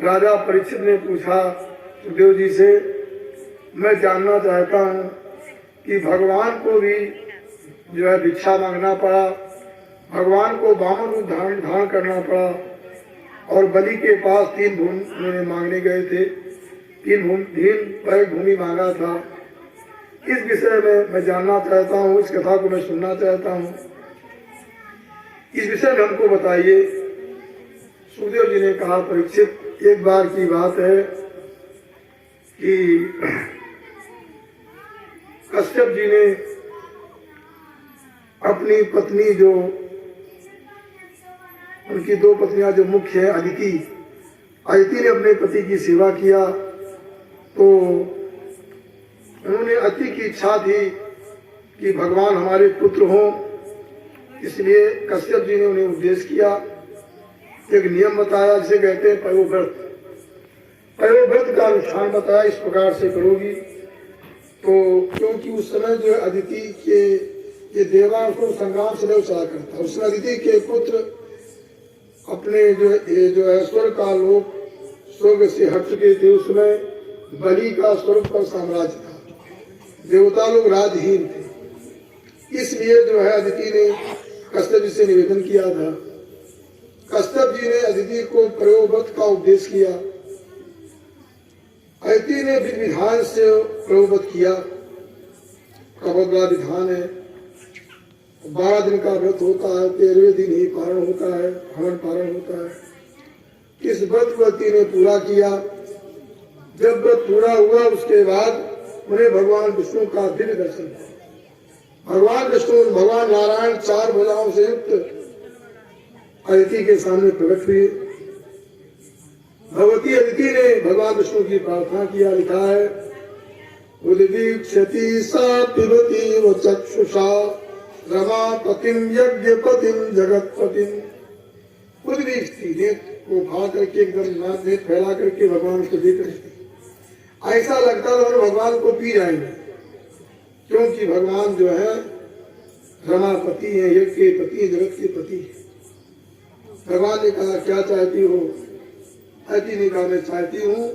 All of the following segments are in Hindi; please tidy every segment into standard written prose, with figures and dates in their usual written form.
राजा परीक्षित ने पूछा सुखदेव जी से, मैं जानना चाहता हूँ कि भगवान को भी जो है भिक्षा मांगना पड़ा, भगवान को वामन रूप धारण करना पड़ा, और बलि के पास 3 भूमि उन्होंने मांगने गए थे, 3 पैर भूमि मांगा था। इस विषय में मैं जानना चाहता हूँ, इस कथा को मैं सुनना चाहता हूँ, इस विषय में हमको बताइए। सुखदेव जी ने कहा, परीक्षित, एक बार की बात है कि कश्यप जी ने अपनी पत्नी, जो उनकी 2 पत्नियां जो मुख्य है, अदिति ने अपने पति की सेवा किया, तो उन्होंने अति की इच्छा थी कि भगवान हमारे पुत्र हों, इसलिए कश्यप जी ने उन्हें उपदेश किया, एक नियम बताया जिसे कहते हैं पयोव्रत। पयोव्रत का अनुष्ठान बताया, इस प्रकार से करोगी तो, क्योंकि उस समय जो अदिति के ये देवासुर को संग्राम से नहीं चला करता, उसमें अदिति के पुत्र अपने जो है स्वर्ग का लोक स्वर्ग से हट चुके थे। उसमें बलि का स्वर्ग पर साम्राज्य था, देवता लोग राजहीन थे, इसलिए जो है अदिति ने कश्यप जी से निवेदन किया था। कश्यप जी ने अदिति को प्रयोव्रत का उपदेश किया, अदिति ने विधि विधान से प्रयोव्रत किया। बहुत बड़ा विधान है, 12 दिन का व्रत होता है, 13वें दिन ही पारण होता है, हवन पारण होता है। इस व्रत को अदिति ने पूरा किया। जब व्रत पूरा हुआ उसके बाद उन्हें भगवान विष्णु का दिव्य दर्शन हुआ। भगवान विष्णु, भगवान नारायण 4 भुजाओं से युक्त अदिति के सामने प्रकट हुए। भगवती अदिति ने भगवान विष्णु की प्रार्थना किया, लिखा है, उद्दीक्षति सा पिबती व चक्षुषा रमापतिम यज्ञपतिम जगतपतिम। उद्दीक्षति नेत्र को फाड़ करके एकदम नेत्र फैला करके भगवान को देख रही थी। ऐसा लगता था भगवान को पी जाएंगे, क्योंकि भगवान जो है रमापति है, यज्ञ के पति, जगत के पति है। भगवान ने कहा, क्या चाहती हो? अदिति ने कहा, मैं चाहती हूँ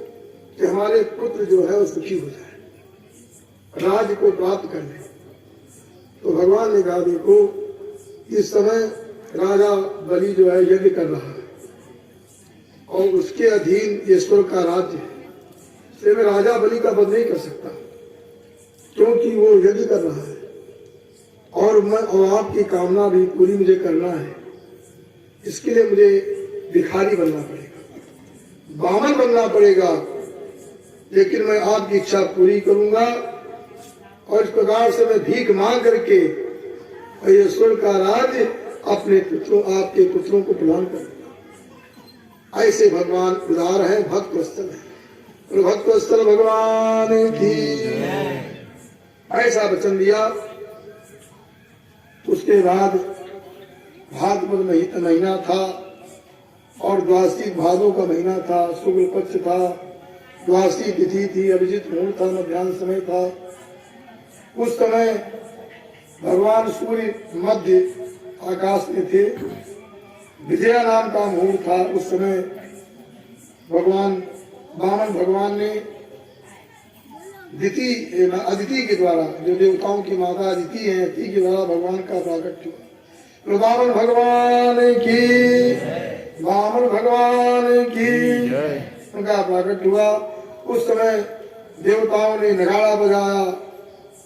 कि हमारे पुत्र जो है वो सुखी हो जाए, राज्य को प्राप्त कर ले। तो भगवान ने कहा, देखो इस समय राजा बलि जो है यज्ञ कर रहा है और उसके अधीन ईश्वर का राज्य है, इसलिए मैं राजा बलि का वध नहीं कर सकता, क्योंकि वो यज्ञ कर रहा है और आपकी कामना भी पूरी मुझे करना है। इसके लिए मुझे भिखारी बनना पड़ेगा, बामन बनना पड़ेगा, लेकिन मैं आपकी इच्छा पूरी करूंगा। और इस प्रकार से मैं भीख मांग करके ईश्वर का राज्य अपने पुत्रों, आपके पुत्रों को प्रदान करूंगा। ऐसे भगवान उदार है, भक्त वत्सल है, और भक्त वत्सल भगवान की ऐसा वचन दिया। उसके बाद भाद्रपद महीना था और द्वादशी भादों का महीना था, शुक्ल पक्ष था, द्वादशी तिथि थी, अभिजित मुहूर्त था, मध्याह्न समय था। उस समय भगवान सूर्य मध्य आकाश में थे, विजया नाम का मुहूर्त था। उस समय वामन भगवान ने अदिति के द्वारा, जो देवताओं की माता अदिति है, अदिति के द्वारा भगवान का प्राकट्य हुआ। वामन भगवान की, वामन भगवान की उनका प्राकट्य हुआ। उस समय देवताओं ने नगाड़ा बजाया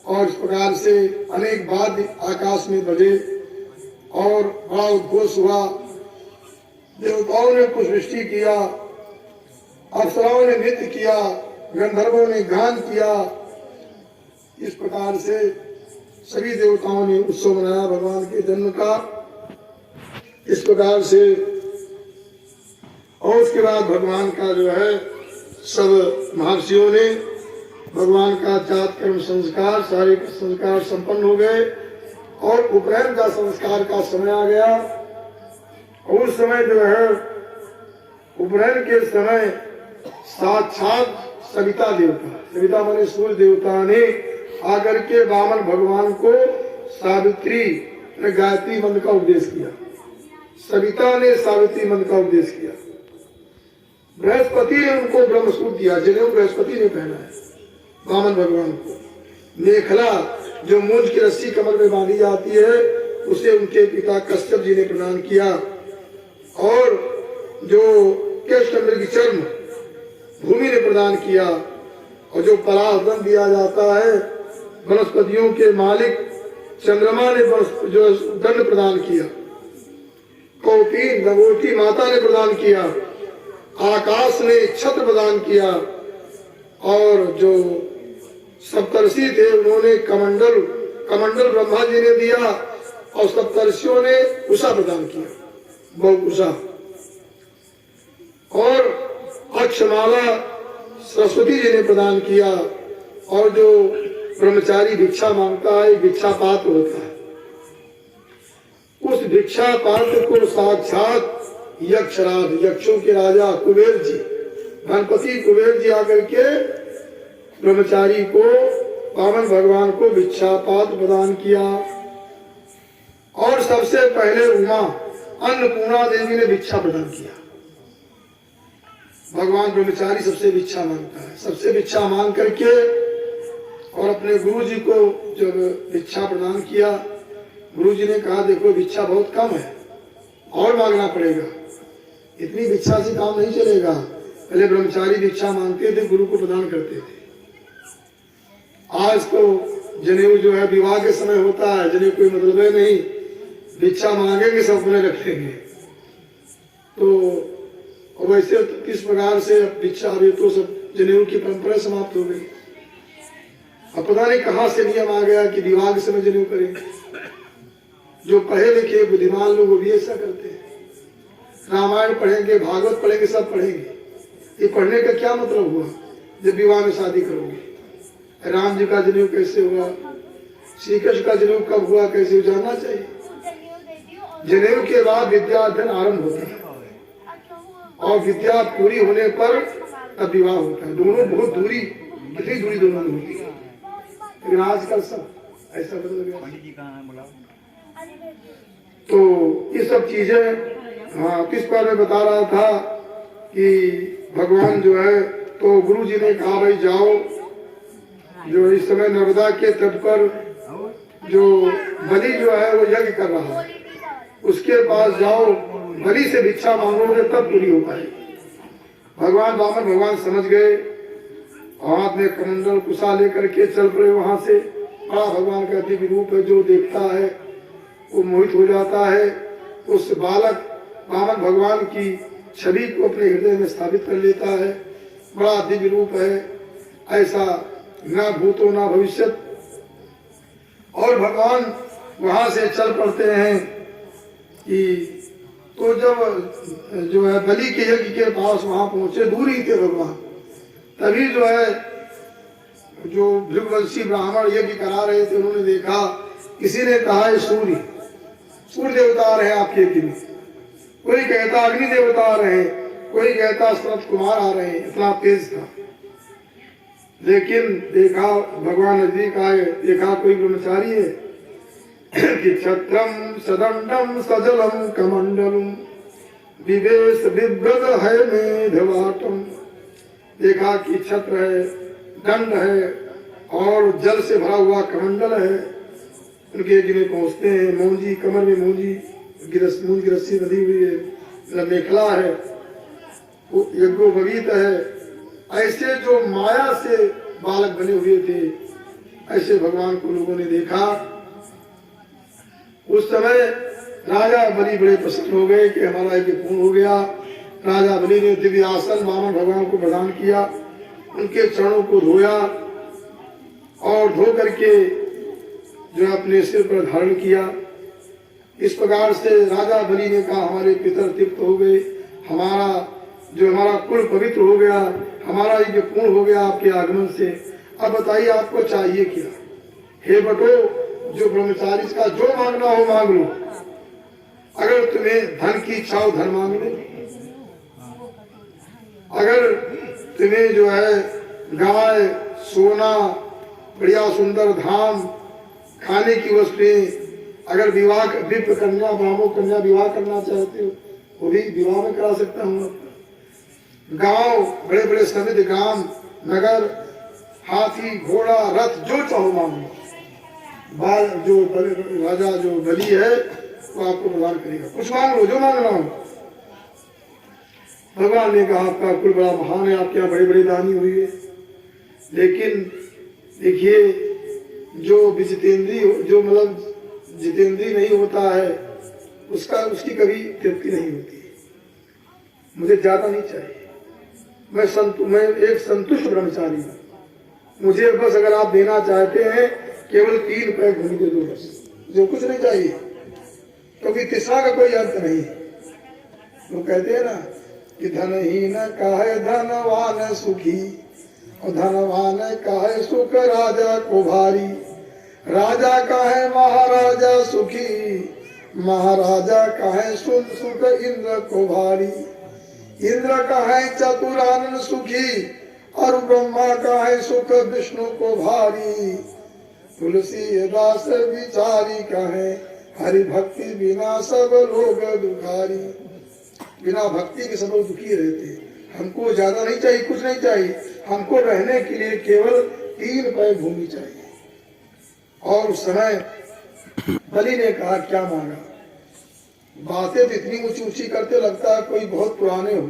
और इस प्रकार से अनेक वाद्य आकाश में बजे और बड़ा उद्घोष हुआ। देवताओं ने पुष्पवृष्टि किया, अप्सराओं ने नृत्य किया, गंधर्वों ने गान किया। इस प्रकार से सभी देवताओं ने उत्सव मनाया भगवान के जन्म का। इस प्रकार से और उसके बाद भगवान का जो है सब महर्षियों ने भगवान का जात कर्म संस्कार, सारे संस्कार संपन्न हो गए और उपनयन का संस्कार का समय आ गया। और उस समय जो है उपनयन के समय साक्षात सविता देवता, सविता माने सूर्य देवता ने आकर के वामन भगवान को सावित्री गायत्री मंत्र का उपदेश किया। सविता ने सावित्री मंत्र का उपदेश किया। बृहस्पति ने उनको ब्रह्मसूत्र दिया, जनेऊ बृहस्पति ने पहना है वामन भगवान को। मेखला जो मूंज की रस्सी कमर में बांधी जाती है उसे उनके पिता कश्यप जी ने प्रदान किया। और जो केशमृग की चर्म भूमि ने प्रदान किया। और जो परागन दिया जाता है वनस्पतियों के मालिक चंद्रमा ने जो दंड प्रदान किया। कौपीन गंगोटी माता ने प्रदान किया। आकाश ने छत्र प्रदान किया। और जो सप्तर्षि थे उन्होंने कमंडल ब्रह्मा जी ने दिया। और सप्तर्षियों ने उषा प्रदान किया, बहु उषा। और अक्षमाला सरस्वती जी ने प्रदान किया। और जो ब्रह्मचारी भिक्षा मांगता है भिक्षा पात्र होता है। उस भिक्षा पात्र को साक्षात यक्षराज यक्षों के राजा कुबेर जी गणपति कुबेर जी आकर के ब्रह्मचारी को वामन भगवान को भिक्षा पात्र प्रदान किया। और सबसे पहले उमा अन्नपूर्णा देवी ने भिक्षा प्रदान किया। भगवान ब्रह्मचारी सबसे भिक्षा मांगता है, सबसे भिक्षा मांग करके और अपने गुरु जी को जब भिक्षा प्रदान किया, गुरु जी ने कहा देखो भिक्षा बहुत कम है और मांगना पड़ेगा, इतनी भिक्षा से काम नहीं चलेगा। पहले ब्रह्मचारी भिक्षा मांगते थे, गुरु को प्रदान करते थे। आज तो जनेऊ जो है विवाह के समय होता है, जनेऊ कोई मतलब है नहीं, भिक्षा मांगेंगे सब अपने रखेंगे। तो वैसे तो किस प्रकार से भिक्षा अभी तो सब जनेऊ की परंपरा समाप्त हो गई। अब पता नहीं कहाँ से नियम आ गया कि विवाह के समय जनेऊ करेंगे। जो पढ़े लिखे बुद्धिमान लोग वो भी ऐसा करते हैं। रामायण पढ़ेंगे, भागवत पढ़ेंगे, सब पढ़ेंगे। ये पढ़ने का क्या मतलब हुआ जब विवाह में शादी करोगे। राम जी का जनेऊ कैसे हुआ, श्री कृष्ण का जनेऊ कब हुआ, कैसे जानना चाहिए। जनेऊ के बाद विद्या अध्ययन आरंभ होता है और विद्या पूरी होने पर तब विवाह होता है। दोनों बहुत दूरी, कितनी दूरी दोनों में होती है। लेकिन आजकल सब ऐसा बदल गया। तो ये सब चीजें हाँ किस पर मैं बता रहा था कि भगवान जो है तो गुरु जी ने कहा भाई जाओ, जो इस समय नर्मदा के तट पर जो बलि जो है वो यज्ञ कर रहा है उसके पास जाओ, बलि से भिक्षा मांगोगे तब पूरी हो पाएगी। भगवान वामन भगवान समझ गए, हाथ में कमंडल कुशा लेकर के चल पड़े वहां से। बड़ा भगवान का दिव्य रूप है, जो देखता है वो मोहित हो जाता है। उस बालक वामन भगवान की छवि को अपने हृदय में स्थापित कर लेता है। बड़ा दिव्य रूप है, ऐसा ना भूतो ना भविष्यत। और भगवान वहां से चल पड़ते हैं कि तो जब जो है बलि के यज्ञ के पास वहां पहुंचे, दूर ही थे भगवान, तभी जो है जो भृगवंशी ब्राह्मण यज्ञ करा रहे थे उन्होंने देखा, किसी ने कहा है सूर्य देवता आ रहे हैं आपके यज्ञ में, कोई कहता अग्नि देवता आ रहे हैं, कोई कहता सनत कुमार आ रहे हैं। इतना तेज था। लेकिन देखा भगवान नजदीक आए, देखा कोई ब्रह्मचारी है कि छत्रम सदंडम सजलम कमंडलम विवेश विभ्रद है मेधवाटम। देखा कि छत्र है, दंड है और जल से भरा हुआ कमंडल है। उनके यज्ञ में पहुंचते हैं, मौंजी कमर में मौंजी मूंज की रस्सी बंधी हुई है, मेखला है, यज्ञोपवीत है। ऐसे जो माया से बालक बने हुए थे, ऐसे भगवान को लोगों ने देखा। उस समय राजा बलि बड़े प्रसन्न हो गए कि हमारा यज्ञ पूर्ण हो गया। राजा बलि ने दिव्य आसन वामन भगवान को प्रदान किया, उनके चरणों को धोया और धो करके जो अपने सिर पर धारण किया। इस प्रकार से राजा बलि ने कहा हमारे पितर तृप्त हो गए, हमारा कुल पवित्र हो गया, हमारा यज्ञ पूर्ण हो गया आपके आगमन से। अब बताइए आपको चाहिए क्या। हे बटो, जो ब्रह्मचारी का जो मांगना हो मांग लो। अगर तुम्हें धन की इच्छा हो धन मांग लो, अगर तुम्हें जो है गाय सोना बढ़िया सुंदर धाम खाने की वस्तुएं, अगर विवाह विप्र कन्या ब्राह्मण कन्या विवाह करना चाहते हो वो भी विवाह में करा सकता हूँ। गांव, बड़े बड़े समृद्ध ग्राम, नगर, हाथी, घोड़ा, रथ, जो चाहो मांगो। बाल जो राजा जो बलि है वो आपको प्रदान करेगा। कुछ मांग लो, जो मांगना हो। भगवान ने कहा आपका कुल बड़ा महान है, आपके यहाँ बड़ी बड़ी दानी हुई है, लेकिन देखिए जो विजितेंद्री, जो मतलब जितेंद्री नहीं होता है उसकी कभी तृप्ति नहीं होती। मुझे ज्यादा नहीं चाहिए, मैं एक संतुष्ट ब्रह्मचारी हूँ। मुझे बस अगर आप देना चाहते हैं केवल 3 पैर भूमि दे दो, बस, जो कुछ नहीं चाहिए, क्योंकि तीसरा का कोई अंत नहीं। वो कहते हैं ना कि धनहीन काहे धनवान सुखी, और धनवान काहे सुख राजा को भारी। राजा काहे महाराजा सुखी, महाराजा काहे सुख इंद्र को भारी। इंद्र काहे चतुरानन सुखी, और ब्रह्मा काहे सुख विष्णु को भारी। तुलसीदास विचारी काहे, हरि भक्ति बिना सब लोग दुखारी। बिना भक्ति के सब लोग दुखी रहते। हमको ज्यादा नहीं चाहिए, कुछ नहीं चाहिए, हमको रहने के लिए केवल 3 पैर भूमि चाहिए। और उस समय बलि ने कहा क्या मांगा। बातें तो इतनी ऊंची ऊंची करते लगता है कोई बहुत पुराने हो।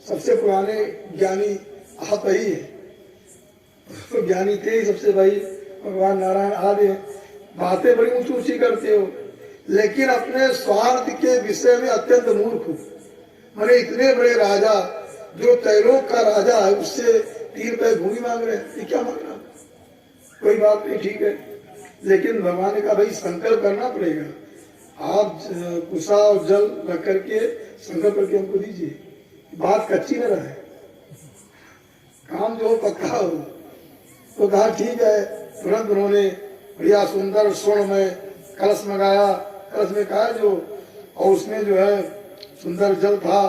सबसे पुराने ज्ञानी आप ही है, तो ज्ञानी थे ही सबसे भाई भगवान नारायण आदि। बातें बड़ी ऊंची ऊंची करते हो, लेकिन अपने स्वार्थ के विषय में अत्यंत मूर्ख हो। मैंने इतने बड़े राजा जो त्रैलोक का राजा है उससे 3 पैर भूमि मांग रहे हैं, ये क्या मांगना। कोई बात नहीं, ठीक है, लेकिन भगवान ने कहा भाई संकल्प करना पड़ेगा। आप कुशा और जल रख करके संकल्प करके हमको दीजिए, बात कच्ची न रहे, काम जो पक्का हो। तो कहा ठीक है। तुरंत उन्होंने बढ़िया सुंदर स्वर्ण में कलश मंगाया। कलश में कहा जो, और उसमें जो है सुंदर जल था।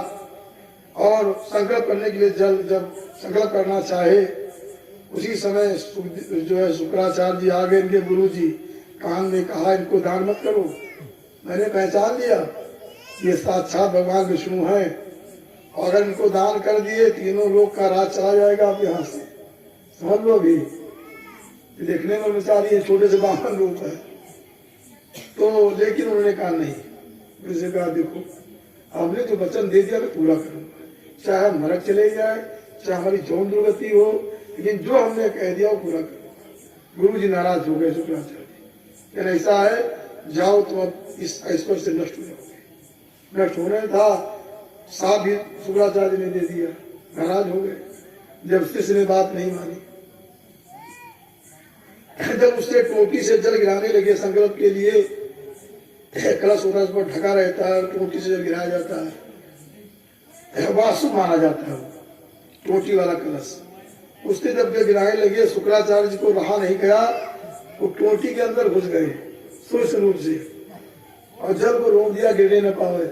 और संकल्प करने के लिए जल जब संकल्प करना चाहे उसी समय जो है शुक्राचार्य जी आ गए, इनके गुरु जी। कान ने कहा इनको दान मत करो, मैंने पहचान लिया ये साक्षात भगवान विष्णु हैं, और अगर इनको दान कर दिए तीनों लोग का राज चला जाएगा आप यहाँ से, समझ लो। भी देखने में बेचारी छोटे से बामन रूप है। तो लेकिन उन्होंने कहा नहीं। उनसे कहा देखो हमने जो वचन दे दिया मैं पूरा करूंगा, चाहे हम नरक चले जाए, चाहे हमारी जौन दुर्गति हो, लेकिन जो हमने कह दिया वो पूरा करूंगा। गुरु जी नाराज हो गए शुक्राचार्य जी, ऐसा है जाओ तुम अब इस ऐश्वर्य से नष्ट हो जाओगे। नष्ट होने था साथ भी शुक्राचार्य ने दे दिया, नाराज हो गए। जब शिष्य ने बात नहीं मानी, जब उससे टोटी से जल गिराने लगे संकल्प के लिए, कलश होता है पर ढका रहता है, टोटी से जल गिराया जाता है, वास्तु माना जाता है टोटी वाला कलश। उससे जब गिराने लगे शुक्राचार्य जी को रहा नहीं गया, वो टोटी के अंदर घुस गए सूक्ष्म रूप से, और जल को रोक दिया, गिरने न पावे।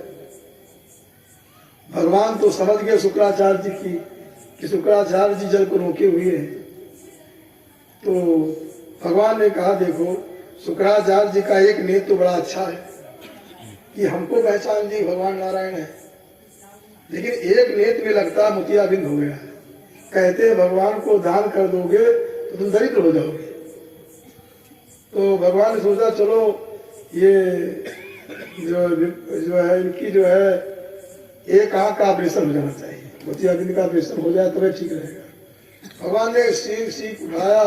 भगवान तो समझ गए शुक्राचार्य जी की कि शुक्राचार्य जी जल को रोके हुए हैं। तो भगवान ने कहा देखो शुक्राचार्य जी का एक नेत्र तो बड़ा अच्छा है कि हमको पहचान दी भगवान नारायण है, लेकिन एक नेत्र में लगता मोतियाबिंद हो गया है। कहते भगवान को दान कर दोगे तो तुम दरिद्र हो जाओगे। तो भगवान ने सोचा चलो ये जो है इनकी जो है एक आंख का ऑपरेशन हो जाना चाहिए, मोतियाबिंद का ऑपरेशन हो जाए तो ठीक रहेगा। भगवान ने सीख उठाया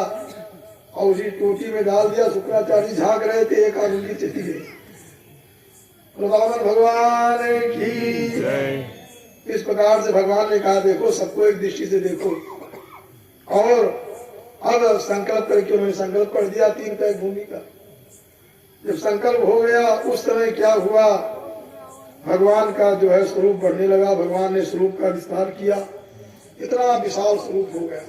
और उसी टोटी में डाल दिया। शुक्राचार्य झांक रहे थे, एक आंख उनकी चली गई। भगवान की इस प्रकार से भगवान ने कहा देखो सबको एक दृष्टि से देखो। और अब संकल्प करके उन्होंने संकल्प कर दिया 3 पैर भूमि का। जब संकल्प हो गया उस समय क्या हुआ, भगवान का जो है स्वरूप बढ़ने लगा। भगवान ने स्वरूप का विस्तार किया, इतना विशाल स्वरूप हो गया।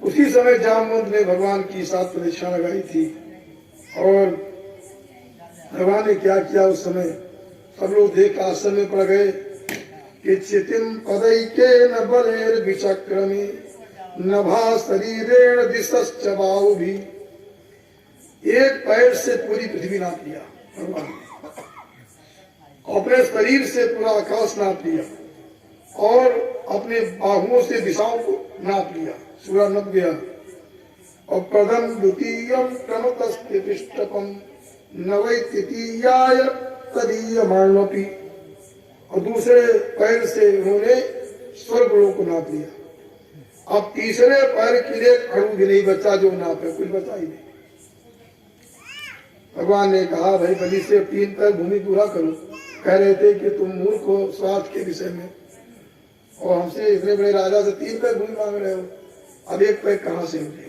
उसी समय जामवंत ने भगवान की 7 प्रदक्षिणा लगाई थी। और भगवान ने क्या किया उस समय, सब लोग देख आश्चर्य में पड़ गए कि चितिम पदैके न बलेर विचक्रमी नभा शरीरेण दिशश्च बाहु भी। एक पैर से पूरी पृथ्वी नाप लिया भगवान ने, अपने शरीर से पूरा आकाश नाप लिया, और अपने बाहुओं से दिशाओं को नाप लिया, सूर्य नप गया। और प्रथम द्वितीयम क्रमतस्ते पृष्ठपम नवै तृतीयाय तदीयमानोपि, और दूसरे पैर से उन्होंने स्वर्गलोक को नाप लिया। अब तीसरे पैर के लिए खड़ू भी नहीं बचा, जो नापे कुछ बचा ही नहीं। भगवान ने कहा भाई बलि से 3 पैर भूमि पूरा करो। कह रहे थे कि तुम मूर्ख हो स्वार्थ के विषय में, और हमसे इतने बड़े राजा से 3 पैर भूमि मांग रहे हो, अब 1 पैर कहां से उठे।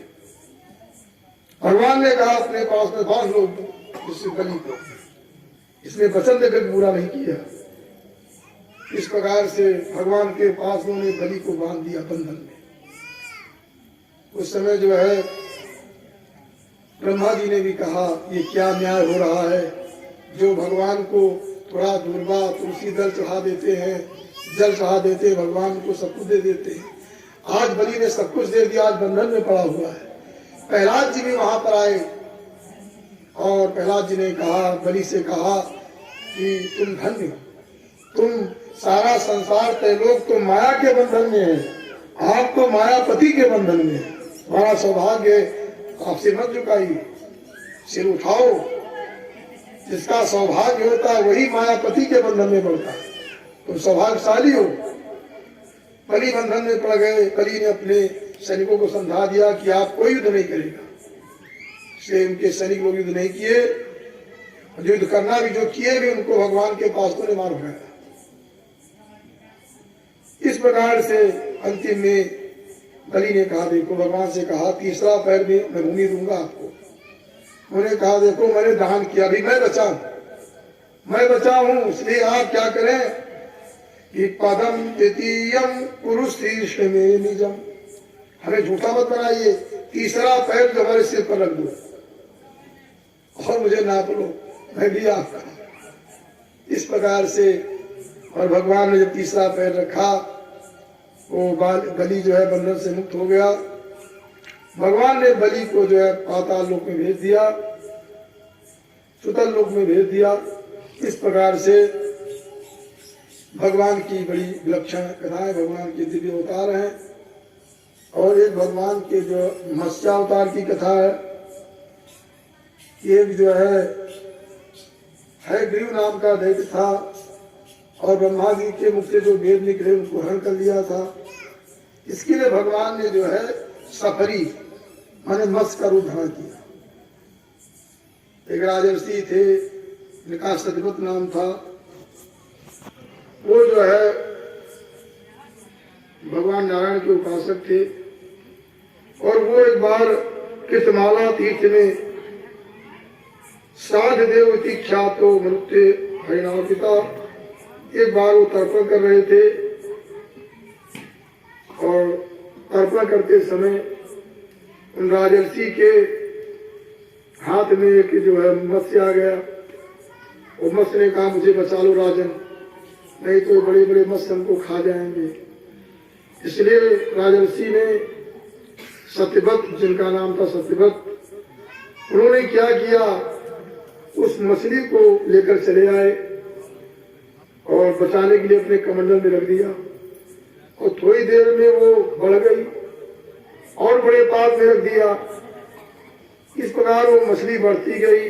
भगवान ने कहा अपने पास में बांध लो इससे बलि को। इसने वचन देकर पूरा नहीं किया। इस प्रकार से भगवान के पास उन्होंने बलि को बांध दिया बंधन में। उस समय जो है ब्रह्मा जी ने भी कहा ये क्या न्याय हो रहा है, जो भगवान को थोड़ा दूरबा तुलसी दल चढ़ा देते हैं, जल चढ़ा देते हैं, भगवान को सब कुछ दे देते हैं। आज बलि ने सब कुछ दे दिया, आज बंधन में पड़ा हुआ है। प्रहलाद जी भी वहां पर आए और प्रहलाद जी ने कहा, बलि से कहा कि तुम धन्य हो, तुम सारा संसार त्रैलोक तो माया के बंधन में है, आप तो मायापति के बंधन में है। बड़ा सौभाग्य है, आपसे मत झुकाइए, सिर उठाओ। जिसका सौभाग्य होता है वही मायापति के बंधन में पड़ता है। तुम सौभाग्यशाली हो। बलि बंधन में पड़ गए। बलि ने अपने सैनिकों को समझा दिया कि आप कोई युद्ध नहीं करेगा, इसलिए उनके सैनिक लोग युद्ध नहीं किए। युद्ध करना भी जो किए भी उनको भगवान के पास तो मार भगाया। इस प्रकार से अंतिम में बलि ने कहा देखो, भगवान से कहा तीसरा पैर भी मैं भूमि दूंगा आपको। उन्होंने कहा देखो मैंने दान किया, अभी मैं बचा हूं, इसलिए आप क्या करें कि पदम तृतीयम पुरुष शीर्ष में निजम, हमें झूठा मत बनाइए, तीसरा पैर जो हमारे सिर पर रख दो और मुझे नाप लो, मैं भी आपका। इस प्रकार से और भगवान ने जब तीसरा पैर रखा वो बलि जो है बंधन से मुक्त हो गया। भगवान ने बलि को जो है पाताल लोक में भेज दिया, सुतल लोक में भेज दिया। इस प्रकार से भगवान की बड़ी विलक्षण कथाएं, भगवान के दिव्य अवतार हैं। और एक भगवान के जो मत्स्यावतार की कथा है, एक जो है ग्रीव नाम का दैत्य था और ब्रह्मा जी के मुख से जो वेद निकले उनको हरण कर लिया था। इसके लिए भगवान ने जो है सफरी माने मत्स्य का रूप धारण किया। एक राजर्षि थे, उनका सत्यवत नाम था। वो जो है भगवान नारायण के उपासक थे और वो एक बार कृतमाला तीर्थ में साध देव ख्यातो मनुष्य हरिनाम पिता, एक बार वो तर्पण कर रहे थे और तर्पण करते समय उन राजर्षि के हाथ में एक जो है मत्स्य आ गया। वो मत्स्य ने कहा मुझे बचा लो राजन, नहीं तो बड़े बड़े मत्स्य हमको खा जाएंगे। इसलिए राजर्षि ने सत्यवत, जिनका नाम था सत्यवत, उन्होंने क्या किया, उस मछली को लेकर चले आए और बचाने के लिए अपने कमंडल में रख दिया और थोड़ी देर में वो बढ़ गई और बड़े पास में रख दिया। इस प्रकार वो मछली बढ़ती गई।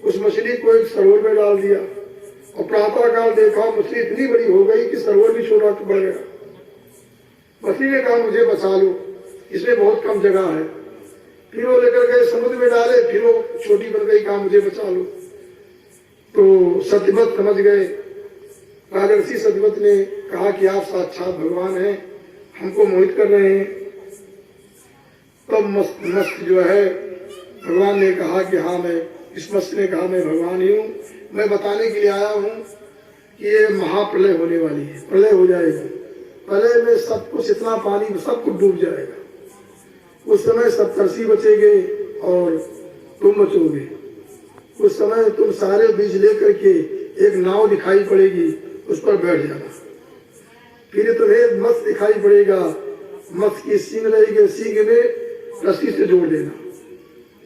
उस मछली को एक सरोवर में डाल दिया और प्रातः काल देखा मछली इतनी बड़ी हो गई कि सरोवर भी छोटा बढ़ गया। मछली ने कहा मुझे बचा लो, इसमें बहुत कम जगह है। फिर वो लेकर गए समुद्र में डाले, फिर वो छोटी बन गई, कहा मुझे बचा लो। तो सत्यवत समझ गए। राजर्षि सत्यवत ने कहा कि आप साक्षात भगवान हैं, हमको मोहित कर रहे हैं। तब मत्स्य जो है भगवान ने कहा कि हाँ मैं, इस मत्स्य ने कहा मैं भगवान ही हूँ, मैं बताने के लिए आया हूँ कि ये महाप्रलय होने वाली है, प्रलय हो जाएगा। प्रलय में सब कुछ, इतना पानी सब कुछ डूब जाएगा। उस समय सप्तर्षि बचेंगे और तुम बचोगे। उस समय तुम सारे बीज लेकर के एक नाव दिखाई पड़ेगी, उस पर बैठ जाना। फिर तुम्हें मत्स्य दिखाई पड़ेगा, मत्स्य की सींग रहेगी, सींग में रस्सी से जोड़ देना।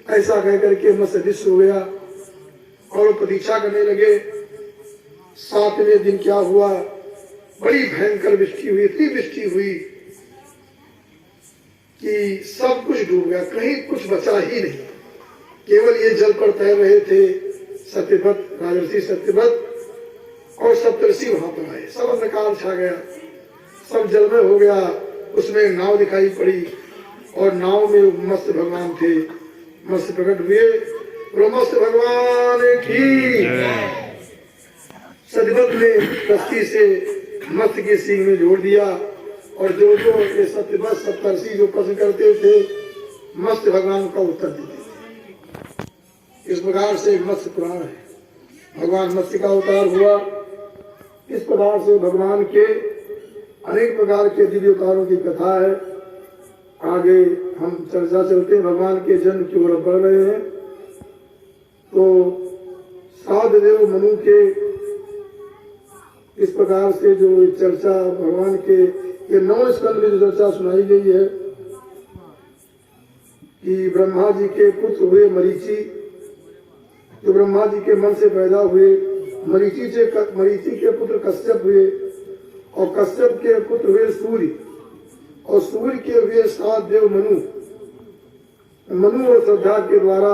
ऐसा कह करके मत्स्य अदृश्य हो गया और प्रतीक्षा करने लगे। 7वें दिन क्या हुआ, बड़ी भयंकर वृष्टि हुई, इतनी वृष्टि हुई कि सब कुछ डूब गया, कहीं कुछ बचा ही नहीं। केवल ये जल पर तैर रहे थे सत्यव्रत, राजर्षि सत्यव्रत और सप्तर्षि वहां पर आए। सब अंधकार छा गया, सब जलमय हो गया। उसमें एक नाव दिखाई पड़ी और नाव में मत्स्य भगवान थे, मत्स्य प्रकट हुए। मत्स्य भगवान की सत्यव्रत ने कश्ती से मत्स्य के सींग में जोड़ दिया और जो ये सत्यव्रत सप्तर्षि जो प्रश्न करते थे मत्स्य भगवान का उत्तर देते थे। इस प्रकार से मत्स्य पुराण है, भगवान मत्स्य का अवतार हुआ। इस प्रकार से भगवान के अनेक प्रकार के दिव्य अवतारों की कथा है। आगे हम चर्चा चलते हैं, भगवान के जन्म की ओर बढ़ रहे हैं। तो साधदेव मनु के इस प्रकार से जो चर्चा भगवान के ये 9 स्कंद में जो चर्चा सुनाई गई है कि ब्रह्मा जी के पुत्र हुए मरीचि, जो ब्रह्मा जी के मन से पैदा हुए। मरीचि के पुत्र कश्यप हुए और कश्यप के पुत्र हुए सूर्य और सूर्य के हुए 7 देव मनु और श्रद्धा के द्वारा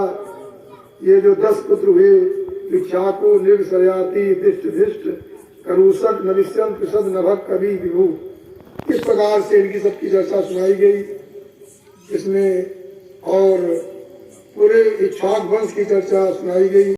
ये जो 10 पुत्र हुए इक्ष्वाकु, नृग, सरयाति, दिष्ट, करूषक, नविष्यंत, कृषद, नभक, कवि, विभु। इस प्रकार से इनकी सबकी चर्चा सुनाई गई। इसमें और पूरे इक्ष्वाक वंश की चर्चा सुनाई गई।